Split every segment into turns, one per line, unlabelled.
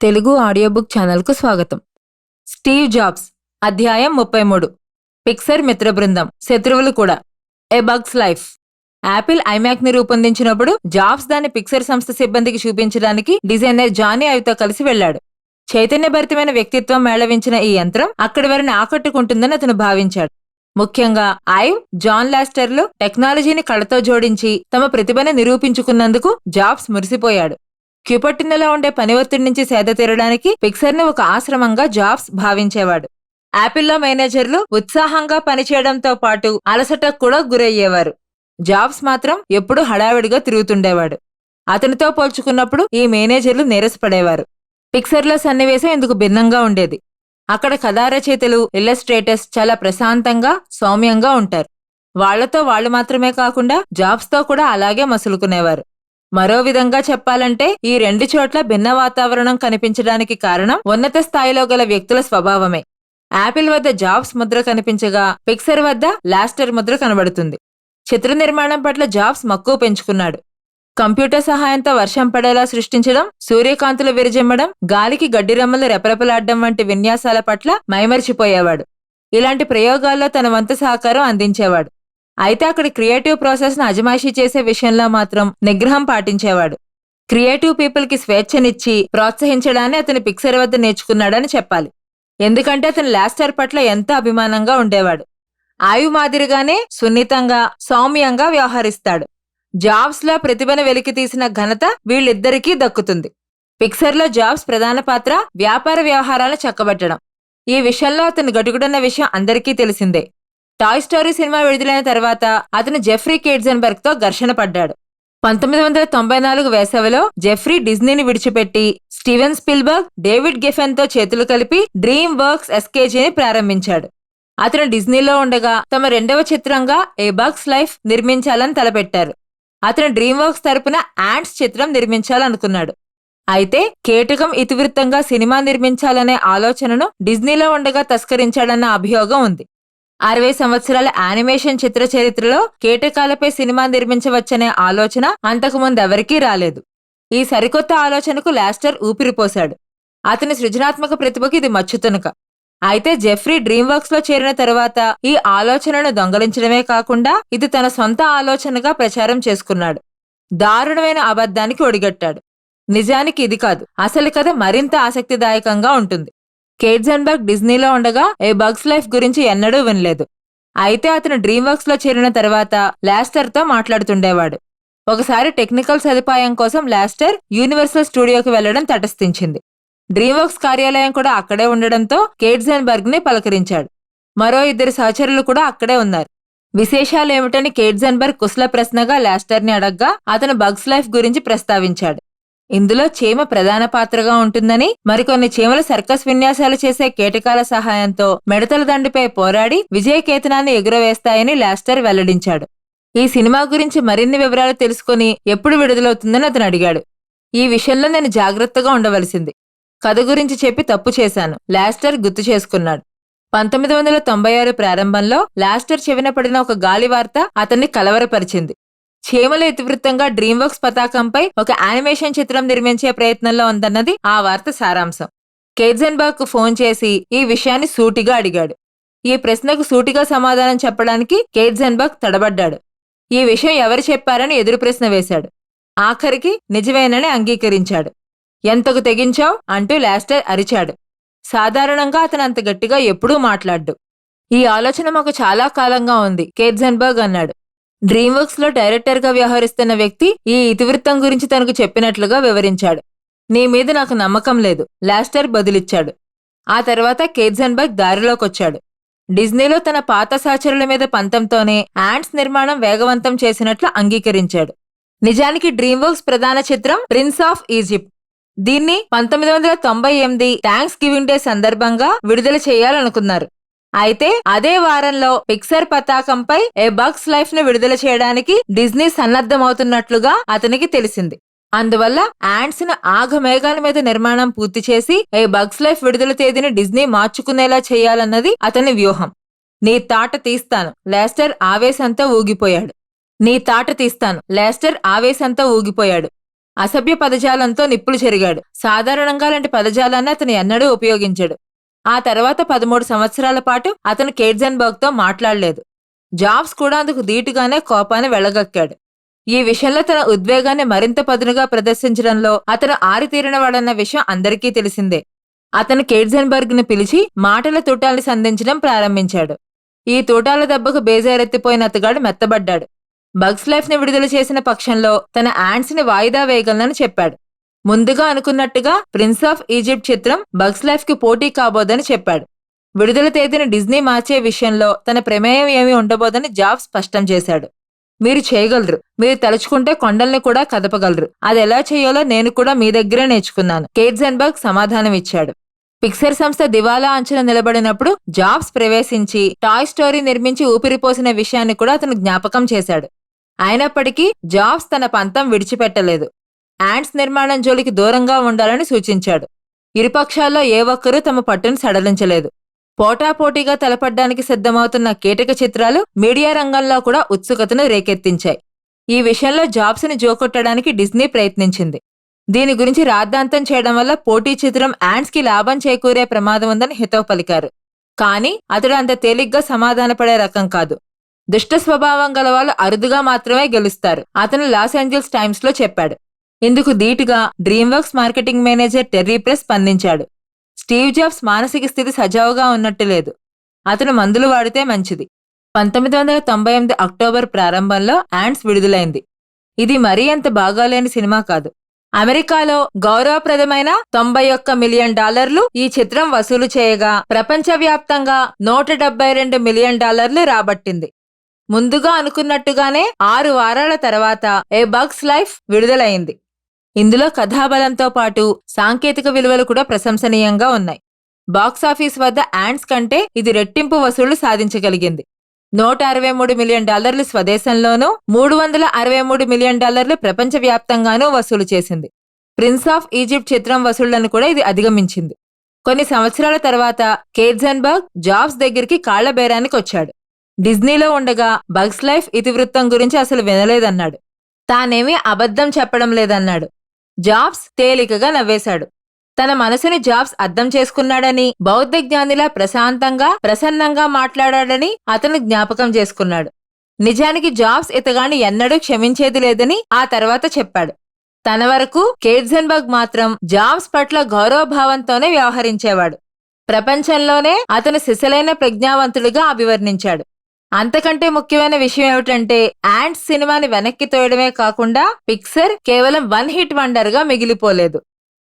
Telugu audio book ఛానల్కు స్వాగతం. Steve jobs అధ్యాయం 33. పిక్సర్ మిత్ర బృందం, శత్రువులు కూడా. ఏ బగ్స్ లైఫ్. యాపిల్ ఐమ్యాక్ ని రూపొందించినప్పుడు జాబ్స్ దాన్ని పిక్సర్ సంస్థ సిబ్బందికి చూపించడానికి డిజైనర్ జానీ ఐవ్తో కలిసి వెళ్లాడు. చైతన్యభరితమైన వ్యక్తిత్వం మేళవించిన ఈ యంత్రం అక్కడి వారిని ఆకట్టుకుంటుందని అతను భావించాడు. ముఖ్యంగా ఐవ్, జాన్ లాస్టర్లు టెక్నాలజీని కళతో జోడించి తమ ప్రతిభను నిరూపించుకున్నందుకు జాబ్స్ మురిసిపోయాడు. క్యూపట్టినలో ఉండే పని ఒత్తిడి నుంచి సేద తీరడానికి పిక్సర్ని ఒక ఆశ్రమంగా జాబ్స్ భావించేవాడు. యాపిల్లో మేనేజర్లు ఉత్సాహంగా పనిచేయడంతో పాటు అలసటకు కూడా గురయ్యేవారు. జాబ్స్ మాత్రం ఎప్పుడూ హడావిడిగా తిరుగుతుండేవాడు. అతనితో పోల్చుకున్నప్పుడు ఈ మేనేజర్లు నీరసపడేవారు. పిక్సర్లో సన్నివేశం ఇందుకు భిన్నంగా ఉండేది. అక్కడ కథారచయితలు, ఇల్లస్ట్రేటర్స్ చాలా ప్రశాంతంగా, సౌమ్యంగా ఉంటారు. వాళ్లతో వాళ్లు మాత్రమే కాకుండా జాబ్స్తో కూడా అలాగే మసులుకునేవారు. మరో విధంగా చెప్పాలంటే ఈ రెండు చోట్ల భిన్న వాతావరణం కనిపించడానికి కారణం ఉన్నత స్థాయిలో గల వ్యక్తుల స్వభావమే. యాపిల్ వద్ద జాబ్స్ ముద్ర కనిపించగా పిక్సర్ వద్ద లాస్టర్ ముద్ర కనబడుతుంది. చిత్ర నిర్మాణం పట్ల జాబ్స్ మక్కువ పెంచుకున్నాడు. కంప్యూటర్ సహాయంతో వర్షం పడేలా సృష్టించడం, సూర్యకాంతులు విరజిమ్మడం, గాలికి గడ్డిరమ్మలు రెపరెపలాడడం వంటి విన్యాసాల పట్ల మైమరిచిపోయేవాడు. ఇలాంటి ప్రయోగాల్లో తన వంతు సహకారం అందించేవాడు. అయితే అక్కడి క్రియేటివ్ ప్రాసెస్ను అజమాయిషీ చేసే విషయంలో మాత్రం నిగ్రహం పాటించేవాడు. క్రియేటివ్ పీపుల్కి స్వేచ్ఛనిచ్చి ప్రోత్సహించడాన్ని అతని పిక్సర్ వద్ద నేర్చుకున్నాడని చెప్పాలి. ఎందుకంటే అతను లాస్టర్ పట్ల ఎంతో అభిమానంగా ఉండేవాడు. ఐవ్ మాదిరిగానే సున్నితంగా, సౌమ్యంగా వ్యవహరిస్తాడు. జాబ్స్లో ప్రతిభను వెలికితీసిన ఘనత వీళ్ళిద్దరికీ దక్కుతుంది. పిక్సర్లో జాబ్స్ ప్రధాన పాత్ర వ్యాపార వ్యవహారాలను చక్కబెట్టడం. ఈ విషయంలో అతను గడుగుడన్న విషయం అందరికీ తెలిసిందే. టాయ్ స్టోరీ సినిమా విడుదలైన తర్వాత అతను జెఫ్రీ కేట్జెన్బర్గ్తో ఘర్షణ పడ్డాడు. 1994 వేసవిలో జెఫ్రీ డిజ్నీని విడిచిపెట్టి స్టీవెన్ స్పిల్బర్గ్, డేవిడ్ గెఫెన్తో చేతులు కలిపి డ్రీమ్ వర్క్స్ ఎస్కేజీని ప్రారంభించాడు. అతను డిజ్నీలో ఉండగా తమ రెండవ చిత్రంగా ఏ బగ్స్ లైఫ్ నిర్మించాలని తలపెట్టారు. అతను డ్రీమ్ వర్క్స్ తరపున యాంట్స్ చిత్రం నిర్మించాలనుకున్నాడు. అయితే కేటకం ఇతివృత్తంగా సినిమా నిర్మించాలనే ఆలోచనను డిజ్నీలో ఉండగా తస్కరించాడన్న అభియోగం ఉంది. 60 సంవత్సరాల యానిమేషన్ చిత్ర చరిత్రలో కేటకాలపై సినిమా నిర్మించవచ్చనే ఆలోచన అంతకుముందెవరికీ రాలేదు. ఈ సరికొత్త ఆలోచనకు లాస్టర్ ఊపిరిపోశాడు. అతని సృజనాత్మక ప్రతిభకి ఇది మచ్చుతునక. అయితే జెఫ్రీ డ్రీమ్ వర్క్స్ లో చేరిన తరువాత ఈ ఆలోచనను దొంగలించడమే కాకుండా ఇది తన సొంత ఆలోచనగా ప్రచారం చేసుకున్నాడు. దారుణమైన అబద్ధానికి ఒడిగట్టాడు. నిజానికి ఇది కాదు, అసలు కథ మరింత ఆసక్తిదాయకంగా ఉంటుంది. కేట్జెన్బర్గ్ డిజ్నీలో ఉండగా ఏ బగ్స్ లైఫ్ గురించి ఎన్నడూ వినలేదు. అయితే అతను డ్రీమ్ వర్క్స్ లో చేరిన తర్వాత లాస్టర్తో మాట్లాడుతుండేవాడు. ఒకసారి టెక్నికల్ సదుపాయం కోసం లాస్టర్ యూనివర్సల్ స్టూడియోకి వెళ్లడం తటస్థించింది. డ్రీమ్ వర్క్స్ కార్యాలయం కూడా అక్కడే ఉండడంతో కేట్జెన్బర్గ్ ని పలకరించాడు. మరో 2 సహచరులు కూడా అక్కడే ఉన్నారు. విశేషాలేమిటని కేట్జెన్బర్గ్ కుశల ప్రశ్నగా లాస్టర్ని అడగ్గా అతను బగ్స్ లైఫ్ గురించి ప్రస్తావించాడు. ఇందులో చీమ ప్రధాన పాత్రగా ఉంటుందని, మరికొన్ని చీమలు సర్కస్ విన్యాసాలు చేసే కేటకాల సహాయంతో మిడతల దండుపై పోరాడి విజయకేతనాన్ని ఎగురవేస్తాయని లాస్టర్ వెల్లడించాడు. ఈ సినిమా గురించి మరిన్ని వివరాలు తెలుసుకుని ఎప్పుడు విడుదలవుతుందని అతను అడిగాడు. ఈ విషయంలో నేను జాగ్రత్తగా ఉండవలసింది. కథ గురించి చెప్పి తప్పు చేశాను, లాస్టర్ గుర్తు చేసుకున్నాడు. 1996 ప్రారంభంలో లాస్టర్ చెవిన పడిన ఒక గాలి వార్త అతన్ని కలవరపరిచింది. చీమల ఇతివృత్తంగా డ్రీమ్ వర్క్స్ పతాకంపై ఒక యానిమేషన్ చిత్రం నిర్మించే ప్రయత్నంలో ఉందన్నది ఆ వార్త సారాంశం. కేట్జెన్బర్గ్ కు ఫోన్ చేసి ఈ విషయాన్ని సూటిగా అడిగాడు. ఈ ప్రశ్నకు సూటిగా సమాధానం చెప్పడానికి కేట్జెన్బర్గ్ తడబడ్డాడు. ఈ విషయం ఎవరు చెప్పారని ఎదురు ప్రశ్న వేశాడు. ఆఖరికి నిజమేనని అంగీకరించాడు. ఎంతకు తెగించావ్ అంటూ లాస్టర్ అరిచాడు. సాధారణంగా అతను అంత గట్టిగా ఎప్పుడూ మాట్లాడ్డు. ఈ ఆలోచన మాకు చాలా కాలంగా ఉంది, కేట్జెన్బర్గ్ అన్నాడు. డ్రీమ్ వర్క్స్ లో డైరెక్టర్ గా వ్యవహరిస్తున్న వ్యక్తి ఈ ఇతివృత్తం గురించి తనకు చెప్పినట్లుగా వివరించాడు. నీ మీద నాకు నమ్మకం లేదు, లాస్టర్ బదులిచ్చాడు. ఆ తర్వాత కేట్జెన్బర్గ్ దారిలోకొచ్చాడు. డిజ్నీలో తన పాత సహచరుల మీద పంతంతోనే యాంట్స్ నిర్మాణం వేగవంతం చేసినట్లు అంగీకరించాడు. నిజానికి డ్రీమ్ వర్క్స్ ప్రధాన చిత్రం ప్రిన్స్ ఆఫ్ ఈజిప్ట్. దీన్ని 1998 థ్యాంక్స్ గివింగ్ డే సందర్భంగా విడుదల చేయాలనుకున్నారు. అయితే అదే వారంలో పిక్సర్ పతాకంపై ఏ బగ్స్ లైఫ్ ను విడుదల చేయడానికి డిజ్నీ సన్నద్ధమవుతున్నట్లుగా అతనికి తెలిసింది. అందువల్ల యాంట్స్ ను ఆఘమేఘాల మీద నిర్మాణం పూర్తి చేసి ఏ బగ్స్ లైఫ్ విడుదల తేదీని డిజ్నీ మార్చుకునేలా చేయాలన్నది అతని వ్యూహం. నీ తాట తీస్తాను, లాస్టర్ ఆవేశంతో ఊగిపోయాడు. నీ తాట తీస్తాను, లాస్టర్ ఆవేశంతో ఊగిపోయాడు. అసభ్య పదజాలంతో నిప్పులు చెరిగాడు. సాధారణంగా లాంటి పదజాలాన్ని అతను ఎన్నడూ ఉపయోగించాడు. ఆ తర్వాత 13 సంవత్సరాల పాటు అతను కేట్జెన్బర్గ్తో మాట్లాడలేదు. జాబ్స్ కూడా అందుకు ధీటుగానే కోపాన్ని వెళ్లగక్కాడు. ఈ విషయంలో తన ఉద్వేగాన్ని మరింత పదునుగా ప్రదర్శించడంలో అతను ఆరితేరినవాడన్న విషయం అందరికీ తెలిసిందే. అతను కేట్జెన్బర్గ్ని పిలిచి మాటల తూటాల్ని సంధించడం ప్రారంభించాడు. ఈ తూటాల దెబ్బకు బేజారెత్తిపోయిన అతగాడు మెత్తబడ్డాడు. బగ్స్ లైఫ్ని విడుదల చేసిన పక్షంలో తన యాంట్స్ని వాయిదా వేయగలనని చెప్పాడు. ముందుగా అనుకున్నట్టుగా ప్రిన్స్ ఆఫ్ ఈజిప్ట్ చిత్రం బగ్స్ లైఫ్కి పోటీ కాబోదని చెప్పాడు. విడుదల తేదీని డిజ్నీ మార్చే విషయంలో తన ప్రమేయం ఏమీ ఉండబోదని జాబ్స్ స్పష్టం చేశాడు. మీరు చేయగలరు. మీరు తలుచుకుంటే కొండల్ని కూడా కదపగలరు. అది ఎలా చేయాలో నేను కూడా మీ దగ్గరే నేర్చుకున్నాను, కేట్జెన్బర్గ్ సమాధానమిచ్చాడు. పిక్సర్ సంస్థ దివాలా అంచున నిలబడినప్పుడు జాబ్స్ ప్రవేశించి టాయ్ స్టోరీ నిర్మించి ఊపిరిపోసిన విషయాన్ని కూడా అతను జ్ఞాపకం చేశాడు. అయినప్పటికీ జాబ్స్ తన పంతం విడిచిపెట్టలేదు. యాంట్స్ నిర్మాణం జోలికి దూరంగా ఉండాలని సూచించాడు. ఇరుపక్షాల్లో ఏ ఒక్కరూ తమ పట్టును సడలించలేదు. పోటాపోటీగా తలపడ్డానికి సిద్ధమవుతున్న కీటక చిత్రాలు మీడియా రంగంలో కూడా ఉత్సుకతను రేకెత్తించాయి. ఈ విషయంలో జాబ్స్ని జోకొట్టడానికి డిజ్నీ ప్రయత్నించింది. దీని గురించి రాద్ధాంతం చేయడం వల్ల పోటీ చిత్రం యాంట్స్కి లాభం చేకూరే ప్రమాదం ఉందని హితవు పలికారు. కానీ అతడు అంత తేలిగ్గా సమాధానపడే రకం కాదు. దుష్ట స్వభావం గలవాళ్ళు అరుదుగా మాత్రమే గెలుస్తారు, అతను లాస్ ఏంజల్స్ టైమ్స్లో చెప్పాడు. ఇందుకు ధీటుగా డ్రీమ్వర్క్స్ మార్కెటింగ్ మేనేజర్ టెర్రీ ప్రెస్ స్పందించాడు. స్టీవ్ జాబ్స్ మానసిక స్థితి సజావుగా ఉన్నట్టు లేదు. అతను మందులు వాడితే మంచిది. 1998 అక్టోబర్ ప్రారంభంలో యాంట్స్ విడుదలైంది. ఇది మరీ అంత బాగాలేని సినిమా కాదు. అమెరికాలో గౌరవప్రదమైన $91 మిలియన్ ఈ చిత్రం వసూలు చేయగా ప్రపంచవ్యాప్తంగా $172 మిలియన్ రాబట్టింది. ముందుగా అనుకున్నట్టుగానే 6 వారాల తర్వాత ఏ బగ్స్ లైఫ్ విడుదలైంది. ఇందులో కథాబలంతో పాటు సాంకేతిక విలువలు కూడా ప్రశంసనీయంగా ఉన్నాయి. బాక్సాఫీస్ వద్ద యాంట్స్ కంటే ఇది రెట్టింపు వసూళ్లు సాధించగలిగింది. $163 మిలియన్ స్వదేశంలోనూ, $363 మిలియన్ ప్రపంచవ్యాప్తంగానూ వసూలు చేసింది. ప్రిన్స్ ఆఫ్ ఈజిప్ట్ చిత్రం వసూళ్లను కూడా ఇది అధిగమించింది. కొన్ని సంవత్సరాల తర్వాత కేట్జెన్బర్గ్ జాబ్స్ దగ్గరికి కాళ్ల బేరానికి వచ్చాడు. డిజ్నీలో ఉండగా బగ్స్ లైఫ్ ఇతివృత్తం గురించి అసలు వినలేదన్నాడు. తానేమీ అబద్ధం చెప్పడం లేదన్నాడు. జాబ్స్ తేలికగా నవ్వేశాడు. తన మనసుని జాబ్స్ అర్థం చేసుకున్నాడని, బౌద్ధ జ్ఞానిలా ప్రశాంతంగా ప్రసన్నంగా మాట్లాడాడని అతను జ్ఞాపకం చేసుకున్నాడు. నిజానికి జాబ్స్ ఇతగాని ఎన్నడూ క్షమించేది లేదని ఆ తర్వాత చెప్పాడు. తన వరకు కేట్జెన్బర్గ్ మాత్రం జాబ్స్ పట్ల గౌరవభావంతోనే వ్యవహరించేవాడు. ప్రపంచంలోనే అతను సిసలైన ప్రజ్ఞావంతుడిగా అభివర్ణించాడు. అంతకంటే ముఖ్యమైన విషయం ఏమిటంటే యాంట్స్ సినిమాని వెనక్కి తోయడమే కాకుండా పిక్సర్ కేవలం వన్ హిట్ వండర్ గా మిగిలిపోలేదు.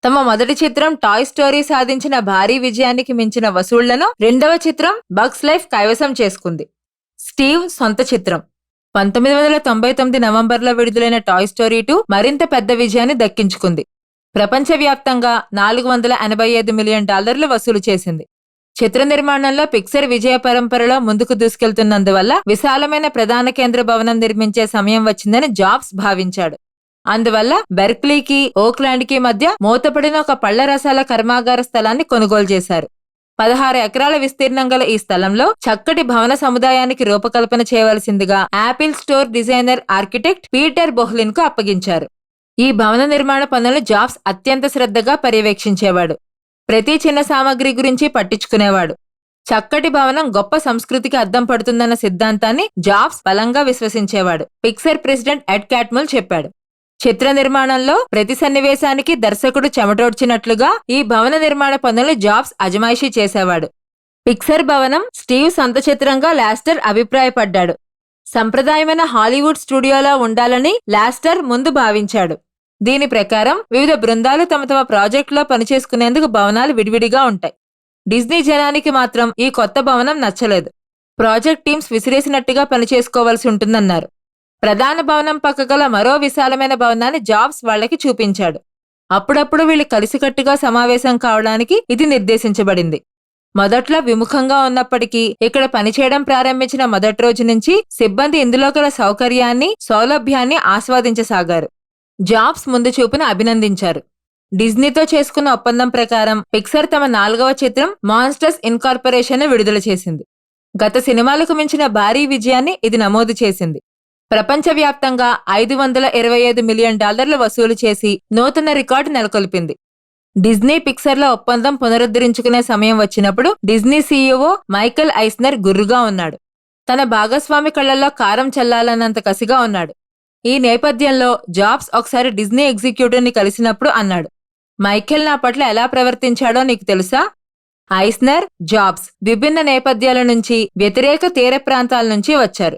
తమ మొదటి చిత్రం టాయ్ స్టోరీ సాధించిన భారీ విజయానికి మించిన వసూళ్లను రెండవ చిత్రం బగ్స్ లైఫ్ కైవసం చేసుకుంది. స్టీవ్ సొంత చిత్రం 1999 నవంబర్లో విడుదలైన టాయ్ స్టోరీ 2 మరింత పెద్ద విజయాన్ని దక్కించుకుంది. ప్రపంచవ్యాప్తంగా $485 మిలియన్ వసూలు చేసింది. చిత్ర నిర్మాణంలో పిక్సర్ విజయ పరంపరలో ముందుకు దూసుకెళ్తున్నందువల్ల విశాలమైన ప్రధాన కేంద్ర భవనం నిర్మించే సమయం వచ్చిందని జాబ్స్ భావించాడు. అందువల్ల బెర్క్లీకి, ఓక్లాండ్కి మధ్య మూతపడిన ఒక పళ్ల రసాల కర్మాగార స్థలాన్ని కొనుగోలు చేశారు. 16 ఎకరాల విస్తీర్ణం గల ఈ స్థలంలో చక్కటి భవన సముదాయానికి రూపకల్పన చేయవలసిందిగా Apple store designer architect Peter Bohlin కు అప్పగించారు. ఈ భవన నిర్మాణ పనులను జాబ్స్ అత్యంత శ్రద్ధగా పర్యవేక్షించేవాడు. ప్రతి చిన్న సామగ్రి గురించి పట్టించుకునేవాడు. చక్కటి భవనం గొప్ప సంస్కృతికి అద్దం పడుతుందన్న సిద్ధాంతాన్ని జాబ్స్ బలంగా విశ్వసించేవాడు. పిక్సర్ ప్రెసిడెంట్ ఎడ్ క్యాట్ముల్ చెప్పాడు. చిత్ర నిర్మాణంలో ప్రతి సన్నివేశానికి దర్శకుడు చెమటోడ్చినట్లుగా ఈ భవన నిర్మాణ పనులు జాబ్స్ అజమాయిషీ చేసేవాడు. పిక్సర్ భవనం స్టీవ్ సొంత చిత్రంగా లాస్టర్ అభిప్రాయపడ్డాడు. సంప్రదాయమైన హాలీవుడ్ స్టూడియోలా ఉండాలని లాస్టర్ ముందు భావించాడు. దీని ప్రకారం వివిధ బృందాలు తమ తమ ప్రాజెక్టులో పనిచేసుకునేందుకు భవనాలు విడివిడిగా ఉంటాయి. డిజ్నీ జనానికి మాత్రం ఈ కొత్త భవనం నచ్చలేదు. ప్రాజెక్ట్ టీమ్స్ విసిరేసినట్టుగా పనిచేసుకోవాల్సి ఉంటుందన్నారు. ప్రధాన భవనం పక్కగల మరో విశాలమైన భవనాన్ని జాబ్స్ వాళ్లకి చూపించాడు. అప్పుడప్పుడు వీళ్ళు కలిసికట్టుగా సమావేశం కావడానికి ఇది నిర్దేశించబడింది. మొదట్లో విముఖంగా ఉన్నప్పటికీ ఇక్కడ పనిచేయడం ప్రారంభించిన మొదటి రోజు నుంచి సిబ్బంది ఇందులో గల సౌకర్యాన్ని, సౌలభ్యాన్ని ఆస్వాదించసాగారు. జాబ్స్ ముందు చూపును అభినందించారు. డిజ్నీతో చేసుకున్న ఒప్పందం ప్రకారం పిక్సర్ తమ 4వ చిత్రం మాన్స్టర్స్ ఇన్కార్పొరేషన్ ను విడుదల చేసింది. గత సినిమాలకు మించిన భారీ విజయాన్ని ఇది నమోదు చేసింది. ప్రపంచవ్యాప్తంగా $525 మిలియన్ వసూలు చేసి నూతన రికార్డు నెలకొల్పింది. డిజ్నీ పిక్సర్ల ఒప్పందం పునరుద్ధరించుకునే సమయం వచ్చినప్పుడు డిజ్నీ సీఈఓ మైకెల్ ఐస్నర్ గుర్రుగా ఉన్నాడు. తన భాగస్వామి కళ్లల్లో కారం చల్లాలన్నంత కసిగా ఉన్నాడు. ఈ నేపథ్యంలో జాబ్స్ ఒకసారి డిజ్నీ ఎగ్జిక్యూటివ్ని కలిసినప్పుడు అన్నాడు, మైఖేల్ నా పట్ల ఎలా ప్రవర్తించాడో నీకు తెలుసా? ఐస్నర్, జాబ్స్ విభిన్న నేపథ్యాల నుంచి, వ్యతిరేక తీర ప్రాంతాల నుంచి వచ్చారు.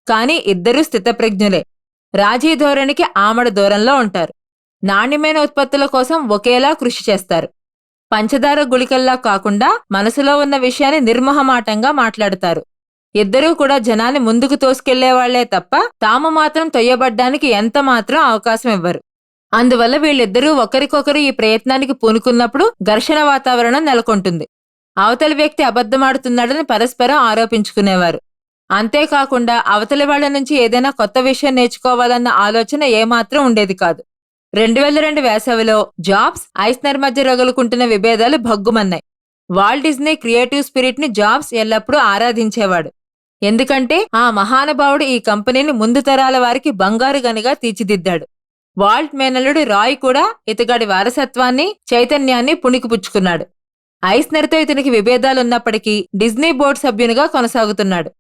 కానీ ఇద్దరూ స్థితప్రజ్ఞులే. రాజీ ధోరణికి ఆమడ దూరంలో ఉంటారు. నాణ్యమైన ఉత్పత్తుల కోసం ఒకేలా కృషి చేస్తారు. పంచదార గుళికల్లా కాకుండా మనసులో ఉన్న విషయాన్ని నిర్మోహమాటంగా మాట్లాడతారు. ఇద్దరూ కూడా జనాన్ని ముందుకు తోసుకెళ్లేవాళ్లే తప్ప తాము మాత్రం తొయ్యబడ్డానికి ఎంత మాత్రం అవకాశం ఇవ్వరు. అందువల్ల వీళ్ళిద్దరూ ఒకరికొకరు ఈ ప్రయత్నానికి పూనుకున్నప్పుడు ఘర్షణ వాతావరణం నెలకొంటుంది. అవతలి వ్యక్తి అబద్ధమాడుతున్నాడని పరస్పరం ఆరోపించుకునేవారు. అంతేకాకుండా అవతలి వాళ్ల నుంచి ఏదైనా కొత్త విషయం నేర్చుకోవాలన్న ఆలోచన ఏమాత్రం ఉండేది కాదు. 2002 వేసవిలో జాబ్స్, ఐస్నర్ మధ్య రగులుకుంటున్న విభేదాలు భగ్గుమన్నాయి. వాల్ట్ డిజ్నీ క్రియేటివ్ స్పిరిట్ ని జాబ్స్ ఎల్లప్పుడూ ఆరాధించేవాడు. ఎందుకంటే ఆ మహానుభావుడు ఈ కంపెనీని ముందు తరాల వారికి బంగారు గనిగా తీర్చిదిద్దాడు. వాల్ట్ మేనల్లుడు రాయ్ కూడా ఇతగాడి వారసత్వాన్ని, చైతన్యాన్ని పుణికిపుచ్చుకున్నాడు. ఐస్నర్తో ఇతనికి విభేదాలున్నప్పటికీ డిజ్నీ బోర్డు సభ్యునిగా కొనసాగుతున్నాడు.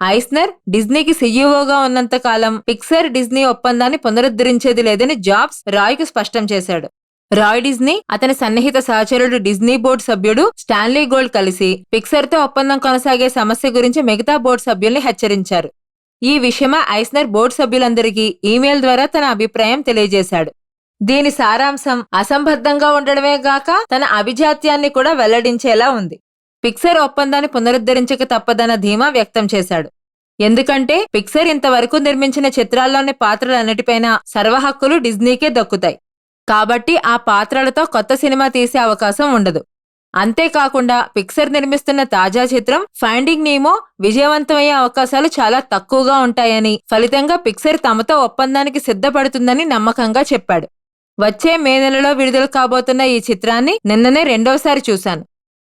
ఐస్నర్ డిజ్నీకి సీఈఓగా ఉన్నంతకాలం పిక్సర్ డిజ్నీ ఒప్పందాన్ని పునరుద్ధరించేది లేదని జాబ్స్ రాయ్కు స్పష్టం చేశాడు. రాయ్ డిజ్నీ, అతని సన్నిహిత సహచరుడు డిజ్నీ బోర్డు సభ్యుడు స్టాన్లీ గోల్డ్ కలిసి పిక్సర్తో ఒప్పందం కొనసాగే సమస్య గురించి మిగతా బోర్డు సభ్యుల్ని హెచ్చరించారు. ఈ విషయమై ఐస్నర్ బోర్డు సభ్యులందరికీ ఈమెయిల్ ద్వారా తన అభిప్రాయం తెలియజేశాడు. దీని సారాంశం అసంబద్ధంగా ఉండడమే గాక తన అభిజాత్యాన్ని కూడా వెల్లడించేలా ఉంది. పిక్సర్ ఒప్పందాన్ని పునరుద్ధరించక తప్పదన్న ధీమా వ్యక్తం చేశాడు. ఎందుకంటే పిక్సర్ ఇంతవరకు నిర్మించిన చిత్రాల్లోని పాత్రలన్నిటిపైన సర్వహక్కులు డిజ్నీకే దక్కుతాయి. కాబట్టి ఆ పాత్రలతో కొత్త సినిమా తీసే అవకాశం ఉండదు. అంతేకాకుండా పిక్సర్ నిర్మిస్తున్న తాజా చిత్రం ఫైండింగ్ నీమో విజయవంతమయ్యే అవకాశాలు చాలా తక్కువగా ఉంటాయని, ఫలితంగా పిక్సర్ తమతో ఒప్పందానికి సిద్ధపడుతుందని నమ్మకంగా చెప్పాడు. వచ్చే మే నెలలో విడుదల కాబోతున్న ఈ చిత్రాన్ని నిన్ననే రెండోసారి చూశాను.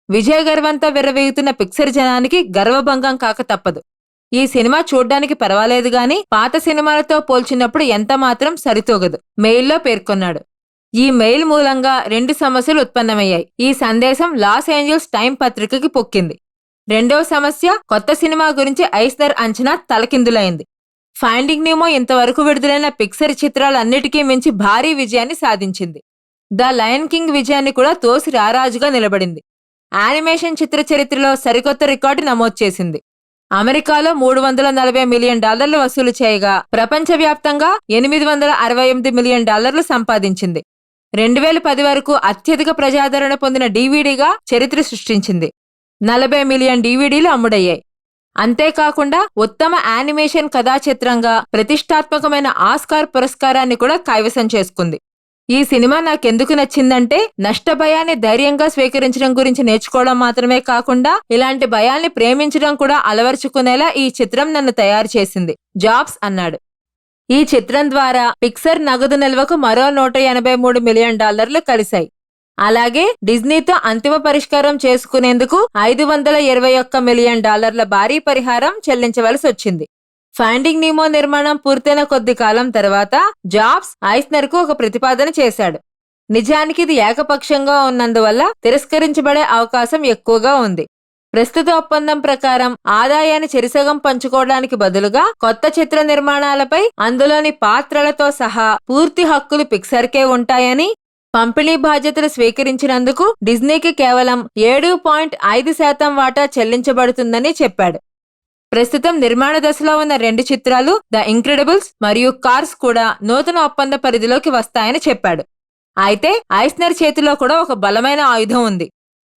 విజయ గర్వంతో విర్రవీగుతున్న పిక్సర్ జనానికి గర్వభంగం కాక తప్పదు. ఈ సినిమా చూడ్డానికి పర్వాలేదు గాని పాత సినిమాలతో పోల్చినప్పుడు ఎంతమాత్రం సరితూగదు మెయిల్లో పేర్కొన్నాడు. ఈ మెయిల్ మూలంగా 2 సమస్యలు ఉత్పన్నమయ్యాయి. ఈ సందేశం లాస్ ఏంజల్స్ టైమ్ పత్రికకి పొక్కింది. రెండవ సమస్య, కొత్త సినిమా గురించి ఐస్నర్ అంచనా తలకిందులైంది. ఫైండింగ్ నీమో ఇంతవరకు విడుదలైన పిక్సర్ చిత్రాలన్నిటికీ మించి భారీ విజయాన్ని సాధించింది. ద లయన్ కింగ్ విజయాన్ని కూడా తోసి రారాజుగా నిలబడింది. యానిమేషన్ చిత్ర చరిత్రలో సరికొత్త రికార్డు నమోదు చేసింది. అమెరికాలో $340 మిలియన్ వసూలు చేయగా ప్రపంచవ్యాప్తంగా $868 మిలియన్ సంపాదించింది. 2010 వరకు అత్యధిక ప్రజాదరణ పొందిన డీవీడీగా చరిత్ర సృష్టించింది. 40 మిలియన్ డీవీడీలు అమ్ముడయ్యాయి. అంతేకాకుండా ఉత్తమ యానిమేషన్ కథా చిత్రంగా ప్రతిష్టాత్మకమైన ఆస్కార్ పురస్కారాన్ని కూడా కైవసం చేసుకుంది. ఈ సినిమా నాకెందుకు నచ్చిందంటే నష్టభయాన్ని ధైర్యంగా స్వీకరించడం గురించి నేర్చుకోవడం మాత్రమే కాకుండా ఇలాంటి భయాల్ని ప్రేమించడం కూడా అలవర్చుకునేలా ఈ చిత్రం నన్ను తయారు చేసింది, జాబ్స్ అన్నాడు. ఈ చిత్రం ద్వారా పిక్సర్ నగదు నిల్వకు మరో $183 మిలియన్ కలిశాయి. అలాగే డిజ్నీతో అంతిమ పరిష్కారం చేసుకునేందుకు $521 మిలియన్ భారీ పరిహారం చెల్లించవలసి వచ్చింది. ఫైండింగ్ నీమో నిర్మాణం పూర్తయిన కొద్ది కాలం తర్వాత జాబ్స్ ఐస్నర్ కు ఒక ప్రతిపాదన చేశాడు. నిజానికి ఇది ఏకపక్షంగా ఉన్నందువల్ల తిరస్కరించబడే అవకాశం ఎక్కువగా ఉంది. ప్రస్తుత ఒప్పందం ప్రకారం ఆదాయాన్ని చెరిసగం పంచుకోవడానికి బదులుగా కొత్త చిత్ర నిర్మాణాలపై అందులోని పాత్రలతో సహా పూర్తి హక్కులు పిక్సర్కే ఉంటాయని, పంపిణీ బాధ్యతలు స్వీకరించినందుకు డిజ్నీకి కేవలం 7.5% వాటా చెల్లించబడుతుందని చెప్పాడు. ప్రస్తుతం నిర్మాణ దశలో ఉన్న 2 చిత్రాలు ద ఇంక్రెడిబుల్స్ మరియు కార్స్ కూడా నూతన ఒప్పంద పరిధిలోకి వస్తాయని చెప్పాడు. అయితే ఐస్నర్ చేతిలో కూడా ఒక బలమైన ఆయుధం ఉంది.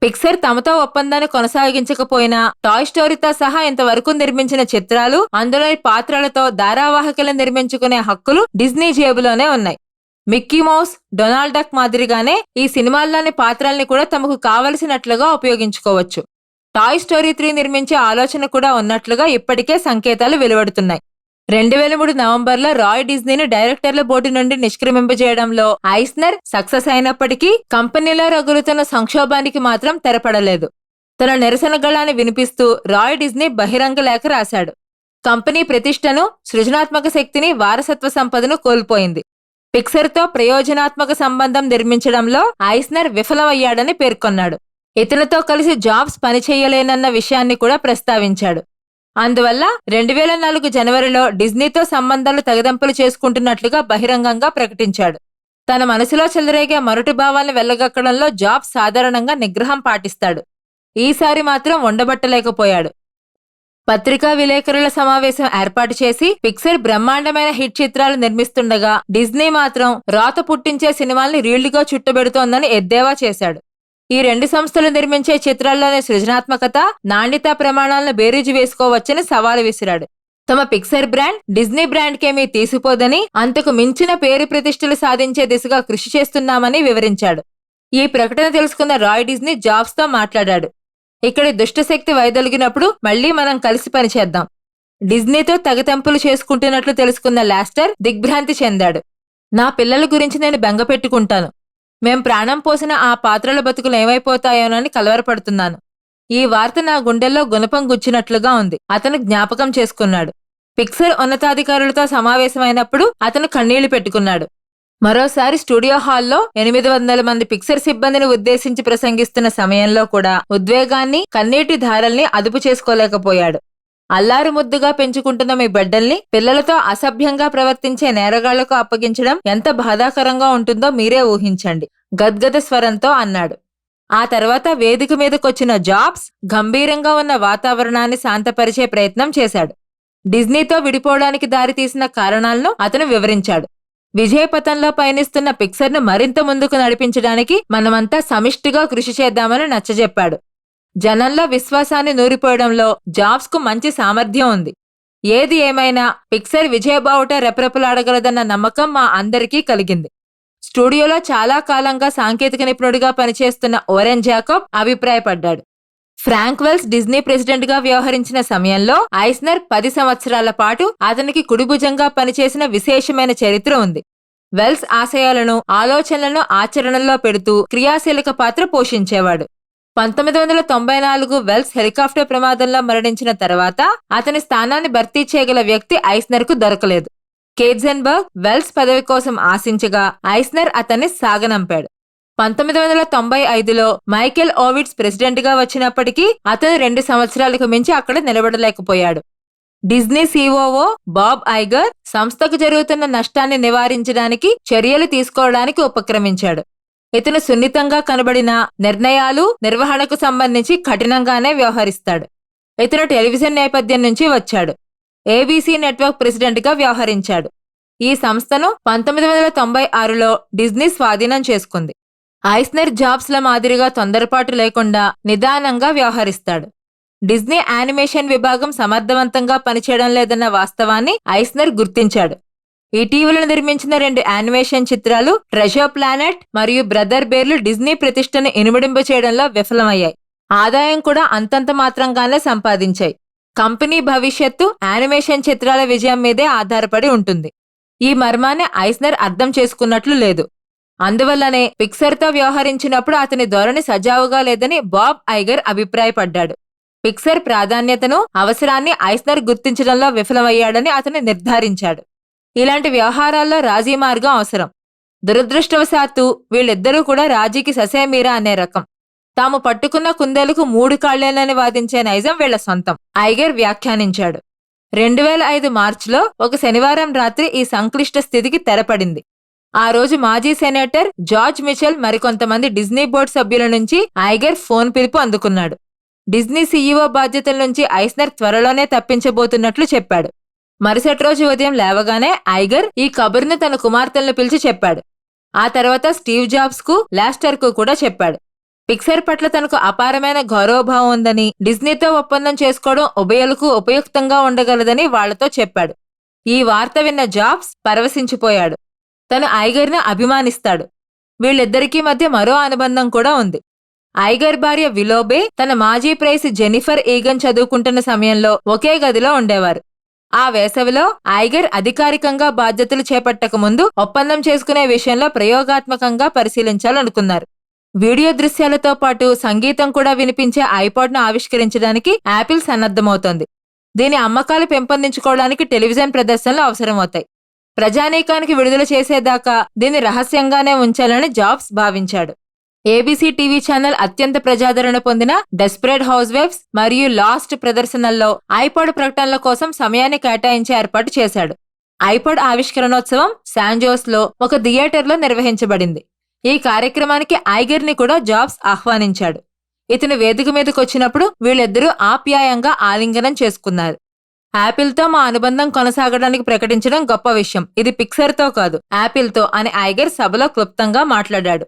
పిక్సర్ తమతో ఒప్పందాన్ని కొనసాగించకపోయినా టాయ్ స్టోరీతో సహా ఇంతవరకు నిర్మించిన చిత్రాలు, అందులోని పాత్రలతో ధారావాహికలు నిర్మించుకునే హక్కులు డిజ్నీ జేబులోనే ఉన్నాయి. మిక్కీ మౌస్, డొనాల్డ్ డక్ మాదిరిగానే ఈ సినిమాల్లోని పాత్రల్ని కూడా తమకు కావలసినట్లుగా ఉపయోగించుకోవచ్చు. టాయ్ స్టోరీ 3 నిర్మించే ఆలోచన కూడా ఉన్నట్లుగా ఇప్పటికే సంకేతాలు వెలువడుతున్నాయి. 2003 నవంబర్లో రాయ్ డిజ్నీని డైరెక్టర్ల బోర్డు నుండి నిష్క్రమింపజేయడంలో ఐస్నర్ సక్సెస్ అయినప్పటికీ కంపెనీలో రగులుతున్న సంక్షోభానికి మాత్రం తెరపడలేదు. తన నిరసన గళాన్ని వినిపిస్తూ రాయ్ డిజ్నీ బహిరంగ లేఖ రాశాడు. కంపెనీ ప్రతిష్టను, సృజనాత్మక శక్తిని, వారసత్వ సంపదను కోల్పోయింది. పిక్సర్తో ప్రయోజనాత్మక సంబంధం నిర్మించడంలో ఐస్నర్ విఫలమయ్యాడని పేర్కొన్నాడు. ఇతనితో కలిసి జాబ్స్ పనిచేయలేనన్న విషయాన్ని కూడా ప్రస్తావించాడు. అందువల్ల 2004 జనవరిలో డిజ్నీతో సంబంధాలు తెగదెంపులు చేసుకుంటున్నట్లుగా బహిరంగంగా ప్రకటించాడు. తన మనసులో చెలరేగే మొరటి భావాల్ని వెళ్లగక్కడంలో జాబ్స్ సాధారణంగా నిగ్రహం పాటిస్తాడు. ఈసారి మాత్రం ఉండబట్టలేకపోయాడు. పత్రికా విలేకరుల సమావేశం ఏర్పాటు చేసి పిక్సర్ బ్రహ్మాండమైన హిట్ చిత్రాలు నిర్మిస్తుండగా డిజ్నీ మాత్రం రాత పుట్టించే సినిమాల్ని రీళ్లుగా చుట్టబెడుతోందని ఎద్దేవా చేశాడు. ఈ రెండు సంస్థలు నిర్మించే చిత్రాల్లోని సృజనాత్మకత, నాణ్యతా ప్రమాణాలను బేరీజు వేసుకోవచ్చని సవాలు విసిరాడు. తమ పిక్సర్ బ్రాండ్ డిజ్నీ బ్రాండ్కేమీ తీసిపోదని, అంతకు మించిన పేరు ప్రతిష్టలు సాధించే దిశగా కృషి చేస్తున్నామని వివరించాడు. ఈ ప్రకటన తెలుసుకున్న రాయ్ డిజ్నీ జాబ్స్తో మాట్లాడాడు. ఇక్కడి దుష్టశక్తి వైదొలిగినప్పుడు మళ్లీ మనం కలిసి పనిచేద్దాం. డిజ్నీతో తెగతెంపులు చేసుకుంటున్నట్లు తెలుసుకున్న లాస్టర్ దిగ్భ్రాంతి చెందాడు. నా పిల్లల గురించి నేను బెంగపెట్టుకుంటాను. మేం ప్రాణం పోసిన ఆ పాత్రల బతుకులు ఏమైపోతాయోనని కలవరపడుతున్నాను. ఈ వార్త నా గుండెల్లో గుణపం గుచ్చినట్లుగా ఉంది, అతను జ్ఞాపకం చేసుకున్నాడు. పిక్సర్ ఉన్నతాధికారులతో సమావేశమైనప్పుడు అతను కన్నీళ్లు పెట్టుకున్నాడు. మరోసారి స్టూడియో హాల్లో 800 మంది పిక్సర్ సిబ్బందిని ఉద్దేశించి ప్రసంగిస్తున్న సమయంలో కూడా ఉద్వేగాన్ని, కన్నీటి ధారల్ని అదుపు చేసుకోలేకపోయాడు. అల్లారు ముద్దుగా పెంచుకుంటున్న మీ బిడ్డల్ని పిల్లలతో అసభ్యంగా ప్రవర్తించే నేరగాళ్లకు అప్పగించడం ఎంత బాధాకరంగా ఉంటుందో మీరే ఊహించండి, గద్గద స్వరంతో అన్నాడు. ఆ తర్వాత వేదిక మీదకొచ్చిన జాబ్స్ గంభీరంగా ఉన్న వాతావరణాన్ని శాంతపరిచే ప్రయత్నం చేశాడు. డిజ్నీతో విడిపోవడానికి దారితీసిన కారణాలను అతను వివరించాడు. విజయపథంలో పయనిస్తున్న పిక్సర్ను మరింత ముందుకు నడిపించడానికి మనమంతా సమిష్టిగా కృషి చేద్దామని నచ్చజెప్పాడు. జనంలో విశ్వాసాన్ని నూరిపోయడంలో జాబ్స్కు మంచి సామర్థ్యం ఉంది. ఏది ఏమైనా పిక్సర్ విజయబావుట రెపరెపలాడగలదన్న నమ్మకం మా అందరికీ కలిగింది. స్టూడియోలో చాలా కాలంగా సాంకేతిక నిపుణుడిగా పనిచేస్తున్న ఓరెన్ జాకబ్ అభిప్రాయపడ్డాడు. ఫ్రాంక్ వెల్స్ డిజ్నీ ప్రెసిడెంట్గా వ్యవహరించిన సమయంలో ఐస్నర్ 10 సంవత్సరాల పాటు అతనికి కుడిభుజంగా పనిచేసిన విశేషమైన చరిత్ర ఉంది. వెల్స్ ఆశయాలను, ఆలోచనలను ఆచరణలో పెడుతూ క్రియాశీలక పాత్ర పోషించేవాడు. 1994 వెల్స్ హెలికాప్టర్ ప్రమాదంలో మరణించిన తర్వాత అతని స్థానాన్ని భర్తీ చేయగల వ్యక్తి ఐస్నర్కు దొరకలేదు. కేట్జెన్బర్గ్ వెల్స్ పదవి కోసం ఆశించగా ఐస్నర్ అతన్ని సాగనంపాడు. 1995లో మైకేల్ ఓవిట్స్ ప్రెసిడెంట్గా వచ్చినప్పటికీ అతను 2 సంవత్సరాలకు మించి అక్కడ నిలబడలేకపోయాడు. డిజ్నీ సిఓఓ బాబ్ ఐగర్ సంస్థకు జరుగుతున్న నష్టాన్ని నివారించడానికి చర్యలు తీసుకోవడానికి ఉపక్రమించాడు. ఇతను సున్నితంగా కనబడిన నిర్ణయాలు, నిర్వహణకు సంబంధించి కఠినంగానే వ్యవహరిస్తాడు. ఇతను టెలివిజన్ నేపథ్యం నుంచి వచ్చాడు. ఏబీసీ నెట్వర్క్ ప్రెసిడెంట్గా వ్యవహరించాడు. ఈ సంస్థను 1996లో డిజ్నీ స్వాధీనం చేసుకుంది. ఐస్నర్ జాబ్స్ల మాదిరిగా తొందరపాటు లేకుండా నిదానంగా వ్యవహరిస్తాడు. డిజ్నీ యానిమేషన్ విభాగం సమర్థవంతంగా పనిచేయడం లేదన్న వాస్తవాన్ని ఐస్నర్ గుర్తించాడు. ఇటీవల నిర్మించిన 2 యానిమేషన్ చిత్రాలు ట్రెజర్ ప్లానెట్ మరియు బ్రదర్ బేర్లు డిజ్నీ ప్రతిష్టను ఇనుమడింపు చేయడంలో విఫలమయ్యాయి. ఆదాయం కూడా అంతంత మాత్రంగానే సంపాదించాయి. కంపెనీ భవిష్యత్తు యానిమేషన్ చిత్రాల విజయం మీదే ఆధారపడి ఉంటుంది. ఈ మర్మాన్ని ఐస్నర్ అర్థం చేసుకున్నట్లు లేదు. అందువల్లనే పిక్సర్తో వ్యవహరించినప్పుడు అతని ధోరణి సజావుగా లేదని బాబ్ ఐగర్ అభిప్రాయపడ్డాడు. పిక్సర్ ప్రాధాన్యతను, అవసరాన్ని ఐస్నర్ గుర్తించడంలో విఫలమయ్యాడని అతను నిర్ధారించాడు. ఇలాంటి వ్యవహారాల్లో రాజీ మార్గం అవసరం. దురదృష్టవశాత్తు వీళ్ళిద్దరూ కూడా రాజీకి ససేమీరా అనే రకం. తాము పట్టుకున్న కుందేలకు 3 కాళ్లేనని వాదించే నైజం వీళ్ల సొంతం, ఐగర్ వ్యాఖ్యానించాడు. 2005 మార్చిలో ఒక శనివారం రాత్రి ఈ సంక్లిష్ట స్థితికి తెరపడింది. ఆ రోజు మాజీ సెనేటర్ జార్జ్ మిచెల్ మరికొంతమంది డిజ్నీ బోర్డు సభ్యుల నుంచి ఐగర్ ఫోన్ పిలుపు అందుకున్నాడు. డిజ్నీ సీఈఓ బాధ్యతల నుంచి ఐస్నర్ త్వరలోనే తప్పించబోతున్నట్లు చెప్పాడు. మరుసటి రోజు ఉదయం లేవగానే ఐగర్ ఈ కబుర్ని తన కుమార్తెలను పిలిచి చెప్పాడు. ఆ తర్వాత స్టీవ్ జాబ్స్ కు, లాస్టర్ కు కూడా చెప్పాడు. పిక్సర్ పట్ల తనకు అపారమైన గౌరవభావం ఉందని, డిజ్నీతో ఒప్పందం చేసుకోవడం ఉభయులకు ఉపయుక్తంగా ఉండగలదని వాళ్లతో చెప్పాడు. ఈ వార్త విన్న జాబ్స్ పరవశించిపోయాడు. తను ఐగర్ను అభిమానిస్తాడు. వీళ్ళిద్దరికీ మధ్య మరో అనుబంధం కూడా ఉంది. ఐగర్ భార్య విలోబే తన మాజీ ప్రేయసి జెనిఫర్ ఈగన్ చదువుకుంటున్న సమయంలో ఒకే గదిలో ఉండేవారు. ఆ వేసవిలో ఐగర్ అధికారికంగా బాధ్యతలు చేపట్టక ముందు ఒప్పందం చేసుకునే విషయంలో ప్రయోగాత్మకంగా పరిశీలించాలనుకున్నారు. వీడియో దృశ్యాలతో పాటు సంగీతం కూడా వినిపించే ఐపాడ్ను ఆవిష్కరించడానికి యాపిల్ సన్నద్ధమవుతోంది. దీని అమ్మకాలు పెంపొందించుకోవడానికి టెలివిజన్ ప్రదర్శనలు అవసరమవుతాయి. ప్రజానీకానికి విడుదల చేసేదాకా దీన్ని రహస్యంగానే ఉంచాలని జాబ్స్ భావించాడు. ఏబీసీ టీవీ ఛానల్ అత్యంత ప్రజాదరణ పొందిన డెస్పరేట్ హౌస్ వైఫ్స్ మరియు లాస్ట్ ప్రదర్శనల్లో ఐపాడ్ ప్రకటనల కోసం సమయాన్ని కేటాయించి ఏర్పాటు చేశాడు. ఐపాడ్ ఆవిష్కరణోత్సవం శాన్జోస్లో ఒక థియేటర్లో నిర్వహించబడింది. ఈ కార్యక్రమానికి ఐగర్ని కూడా జాబ్స్ ఆహ్వానించాడు. ఇతను వేదిక మీదకొచ్చినప్పుడు వీళ్ళిద్దరూ ఆప్యాయంగా ఆలింగనం చేసుకున్నారు. యాపిల్తో మా అనుబంధం కొనసాగడానికి ప్రకటించడం గొప్ప విషయం. ఇది పిక్సర్తో కాదు, యాపిల్తో అని ఐగర్ సభలో క్లుప్తంగా మాట్లాడాడు.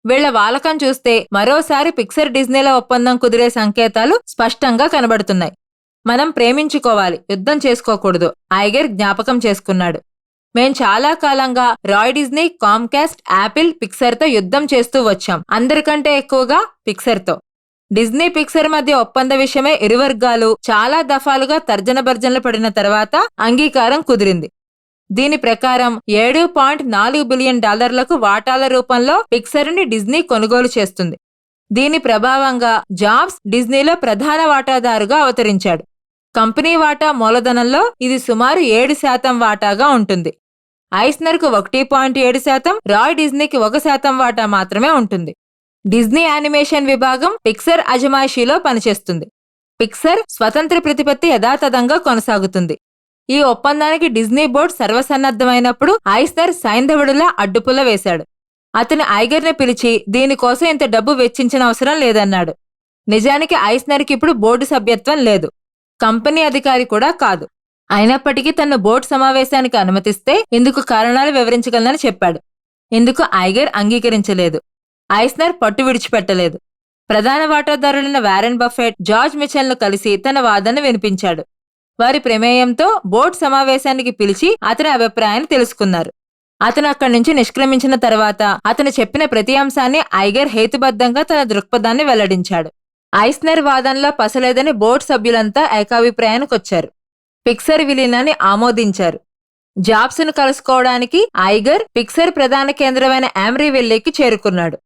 వీళ్ల వాలకం చూస్తే మరోసారి పిక్సర్ డిజ్నీల ఒప్పందం కుదిరే సంకేతాలు స్పష్టంగా కనబడుతున్నాయి. మనం ప్రేమించుకోవాలి, యుద్ధం చేసుకోకూడదు, ఐగర్ జ్ఞాపకం చేసుకున్నాడు. మేం చాలా కాలంగా రాయ్ డిజ్నీ, కామ్కాస్ట్, యాపిల్, పిక్సర్తో యుద్ధం చేస్తూ వచ్చాం. అందరికంటే ఎక్కువగా పిక్సర్తో. డిజ్నీ పిక్సర్ మధ్య ఒప్పంద విషయమై ఇరు వర్గాలు చాలా దఫాలుగా తర్జనభర్జనలు పడిన తర్వాత అంగీకారం కుదిరింది. దీని ప్రకారం $7.4 బిలియన్ వాటాల రూపంలో పిక్సర్ని డిజ్నీ కొనుగోలు చేస్తుంది. దీని ప్రభావంగా జాబ్స్ డిజ్నీలో ప్రధాన వాటాదారుగా అవతరించాడు. కంపెనీ వాటా మూలధనంలో ఇది సుమారు 7% వాటాగా ఉంటుంది. ఐస్నర్కు 1.7%, రాయ్ డిజ్నీకి 1% వాటా మాత్రమే ఉంటుంది. డిజ్నీ యానిమేషన్ విభాగం పిక్సర్ అజమాయిషీలో పనిచేస్తుంది. పిక్సర్ స్వతంత్ర ప్రతిపత్తి యథాతథంగా కొనసాగుతుంది. ఈ ఒప్పందానికి డిజ్నీ బోర్డు సర్వసన్నద్ధమైనప్పుడు ఐస్నర్ సైంధవుడిలా అడ్డుపుల్ల వేశాడు. అతను ఐగర్ని పిలిచి దీనికోసం ఇంత డబ్బు వెచ్చించిన అవసరం లేదన్నాడు. నిజానికి ఐస్నర్కి ఇప్పుడు బోర్డు సభ్యత్వం లేదు, కంపెనీ అధికారి కూడా కాదు. అయినప్పటికీ తను బోర్డు సమావేశానికి అనుమతిస్తే ఇందుకు కారణాలు వివరించగలనని చెప్పాడు. ఇందుకు ఐగర్ అంగీకరించలేదు. ఐస్నర్ పట్టు విడిచిపెట్టలేదు. ప్రధాన వాటాదారులైన వారెన్ బఫెట్, జార్జ్ మిచెల్ను కలిసి తన వాదనను వినిపించాడు. వారి ప్రమేయంతో బోర్డు సమావేశానికి పిలిచి అతని అభిప్రాయాన్ని తెలుసుకున్నారు. అతను అక్కడి నుంచి నిష్క్రమించిన తర్వాత అతను చెప్పిన ప్రతి అంశాన్ని ఐగర్ హేతుబద్ధంగా తన దృక్పథాన్ని వెల్లడించాడు. ఐస్నర్ వాదనలో పసలేదని బోర్డు సభ్యులంతా ఏకాభిప్రాయానికొచ్చారు. పిక్సర్ విలీనాన్ని ఆమోదించారు. జాబ్స్ను కలుసుకోవడానికి ఐగర్ పిక్సర్ ప్రధాన కేంద్రమైన యామ్రీవిల్లేకి చేరుకున్నాడు.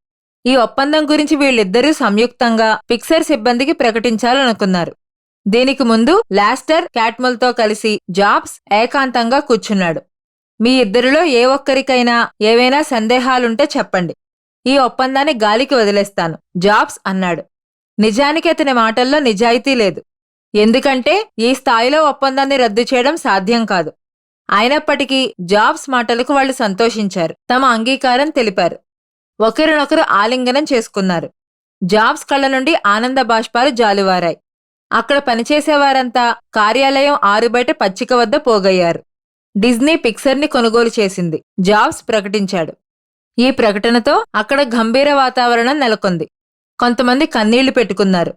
ఈ ఒప్పందం గురించి వీళ్ళిద్దరూ సంయుక్తంగా పిక్సర్ సిబ్బందికి ప్రకటించాలనుకున్నారు. దీనికి ముందు లాస్టర్ క్యాట్మల్తో కలిసి జాబ్స్ ఏకాంతంగా కూర్చున్నాడు. మీ ఇద్దరిలో ఏ ఒక్కరికైనా ఏవైనా సందేహాలుంటే చెప్పండి, ఈ ఒప్పందాన్ని గాలికి వదిలేస్తాను, జాబ్స్ అన్నాడు. నిజానికి అతని మాటల్లో నిజాయితీ లేదు. ఎందుకంటే ఈ స్థాయిలో ఒప్పందాన్ని రద్దు చేయడం సాధ్యం కాదు. అయినప్పటికీ జాబ్స్ మాటలకు వాళ్లు సంతోషించారు, తమ అంగీకారం తెలిపారు. ఒకరినొకరు ఆలింగనం చేసుకున్నారు. జాబ్స్ కళ్ళ నుండి ఆనంద బాష్పాలు జాలువారాయి. అక్కడ పనిచేసేవారంతా కార్యాలయం ఆరుబయట పచ్చిక వద్ద పోగయ్యారు. డిజ్నీ పిక్సర్ని కొనుగోలు చేసింది, జాబ్స్ ప్రకటించాడు. ఈ ప్రకటనతో అక్కడ గంభీర వాతావరణం నెలకొంది. కొంతమంది కన్నీళ్లు పెట్టుకున్నారు.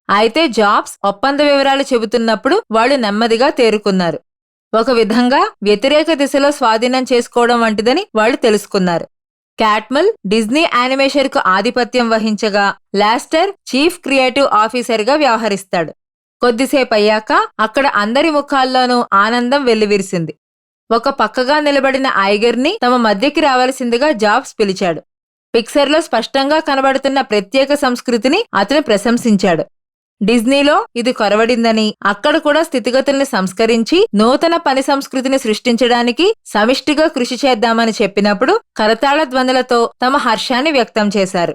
అయితే జాబ్స్ ఒప్పంద వివరాలు చెబుతున్నప్పుడు వాళ్లు నెమ్మదిగా తేరుకున్నారు. ఒక విధంగా వ్యతిరేక దిశలో స్వాధీనం చేసుకోవడం వంటిదని వాళ్లు తెలుసుకున్నారు. క్యాట్మల్ డిజ్నీ యానిమేషన్కు ఆధిపత్యం వహించగా లాస్టర్ చీఫ్ క్రియేటివ్ ఆఫీసర్గా వ్యవహరిస్తాడు. కొద్దిసేపయ్యాక అక్కడ అందరి ముఖాల్లోనూ ఆనందం వెల్లివిరిసింది. ఒక పక్కగా నిలబడిన ఐగర్ని తమ మధ్యకి రావాల్సిందిగా జాబ్స్ పిలిచాడు. పిక్సర్లో స్పష్టంగా కనబడుతున్న ప్రత్యేక సంస్కృతిని అతను ప్రశంసించాడు. డిజ్నీలో ఇది కొరవడిందని, అక్కడ కూడా స్థితిగతుల్ని సంస్కరించి నూతన పని సంస్కృతిని సృష్టించడానికి సమిష్టిగా కృషి చేద్దామని చెప్పినప్పుడు కరతాళ ధ్వనులతో తమ హర్షాన్ని వ్యక్తం చేశారు.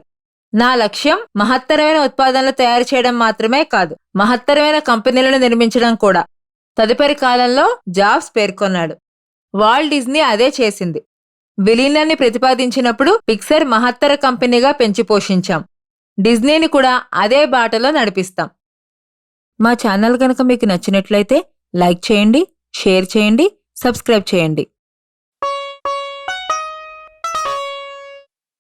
నా లక్ష్యం మహత్తరమైన ఉత్పాదనలు తయారు చేయడం మాత్రమే కాదు, మహత్తరమైన కంపెనీలను నిర్మించడం కూడా, తదుపరి కాలంలో జాబ్స్ పేర్కొన్నాడు. వాల్ట్ డిజ్నీ అదే చేసింది. విలీనాన్ని ప్రతిపాదించినప్పుడు పిక్సర్ మహత్తర కంపెనీగా పెంచి పోషించాం. డిజ్నీని కూడా అదే బాటలో నడిపిస్తాం. మా ఛానల్ కనుక మీకు నచ్చినట్లయితే లైక్ చేయండి, షేర్ చేయండి, సబ్స్క్రైబ్ చేయండి.